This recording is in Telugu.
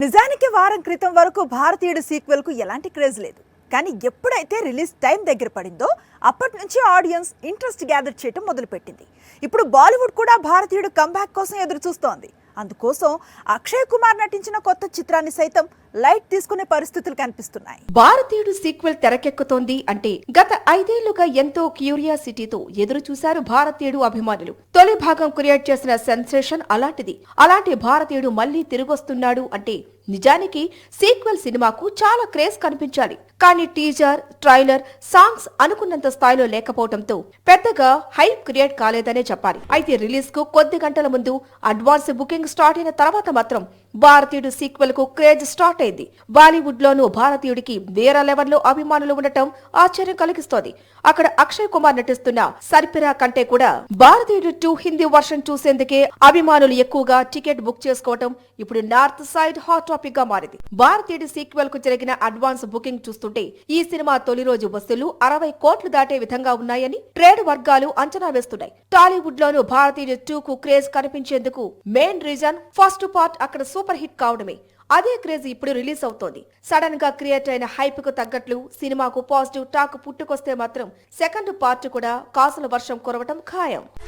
నిజానికి వారం క్రితం వరకు భారతీయుడు సీక్వెల్ కు ఎలాంటి క్రేజ్ లేదు. కానీ ఎప్పుడైతే రిలీజ్ టైం దగ్గర పడిందో అప్పటి నుంచి ఆడియన్స్ ఇంట్రెస్ట్ గ్యాదర్ చేయడం మొదలుపెట్టింది. ఇప్పుడు బాలీవుడ్ కూడా భారతీయుడు కంబ్యాక్ కోసం ఎదురు చూస్తోంది. అందుకోసం అక్షయ్ కుమార్ నటించిన కొత్త చిత్రాన్ని సైతం లైట్ తీసుకునే పరిస్థితులు కనిపిస్తున్నాయి. భారతీయుడు సీక్వెల్ తెరకెక్కుతోంది అంటే గత 5 ఏళ్లుగా ఎంతో క్యూరియాసిటీతో ఎదురు చూశారు భారతీయుడు అభిమానులు. తొలి భాగం క్రియేట్ చేసిన సెన్సేషన్ అలాంటిది. అలాంటి భారతీయుడు మళ్లీ తిరిగొస్తున్నాడు అంటే నిజానికి సీక్వెల్ సినిమాకు చాలా క్రేజ్ కనిపించాలి. కానీ టీజర్, ట్రైలర్, సాంగ్స్ అనుకున్నంత స్థాయిలో లేకపోవడంతో పెద్దగా హైప్ క్రియేట్ కాలేదనే చెప్పాలి. అయితే రిలీజ్ కు కొద్ది గంటల ముందు అడ్వాన్స్ బుకింగ్ స్టార్ట్ అయిన తర్వాత మాత్రం భారతీయుడు సీక్వెల్ కు క్రేజ్ స్టార్ట్ అయింది. బాలీవుడ్ లోనూ భారతీయుడికి వేరే లెవెల్లో అభిమానులు ఉండటం ఆశ్చర్యం కలిగిస్తోంది. అక్కడ అక్షయ్ కుమార్ నటిస్తున్న సర్పిరా కంటే కూడా భారతీయుడు 2 హిందీ వర్షన్ చూసేందుకే అభిమానులు ఎక్కువగా టికెట్ బుక్ చేసుకోవటం ఇప్పుడు నార్త్ సైడ్ హాట్ టాపిక్ గా మారింది. భారతీయుడు సీక్వెల్ కు జరిగిన అడ్వాన్స్ బుకింగ్ చూస్తుంటే ఈ సినిమా తొలి రోజు వసూళ్లు 60 కోట్లు దాటే విధంగా ఉన్నాయని ట్రేడ్ వర్గాలు అంచనా వేస్తున్నాయి. టాలీవుడ్ లోనూ భారతీయుడు 2 కు క్రేజ్ కనిపించేందుకు మెయిన్ రీజన్ ఫస్ట్ పార్ట్ అక్కడ సూపర్ హిట్ కావడమే. అదే క్రేజ్ ఇప్పుడు రిలీజ్ అవుతోంది. సడన్ గా క్రియేట్ అయిన హైప్ కు తగ్గట్లు సినిమాకు పాజిటివ్ టాక్ పుట్టుకొస్తే మాత్రం సెకండ్ పార్ట్ కూడా కాసుల వర్షం కురవటం ఖాయం.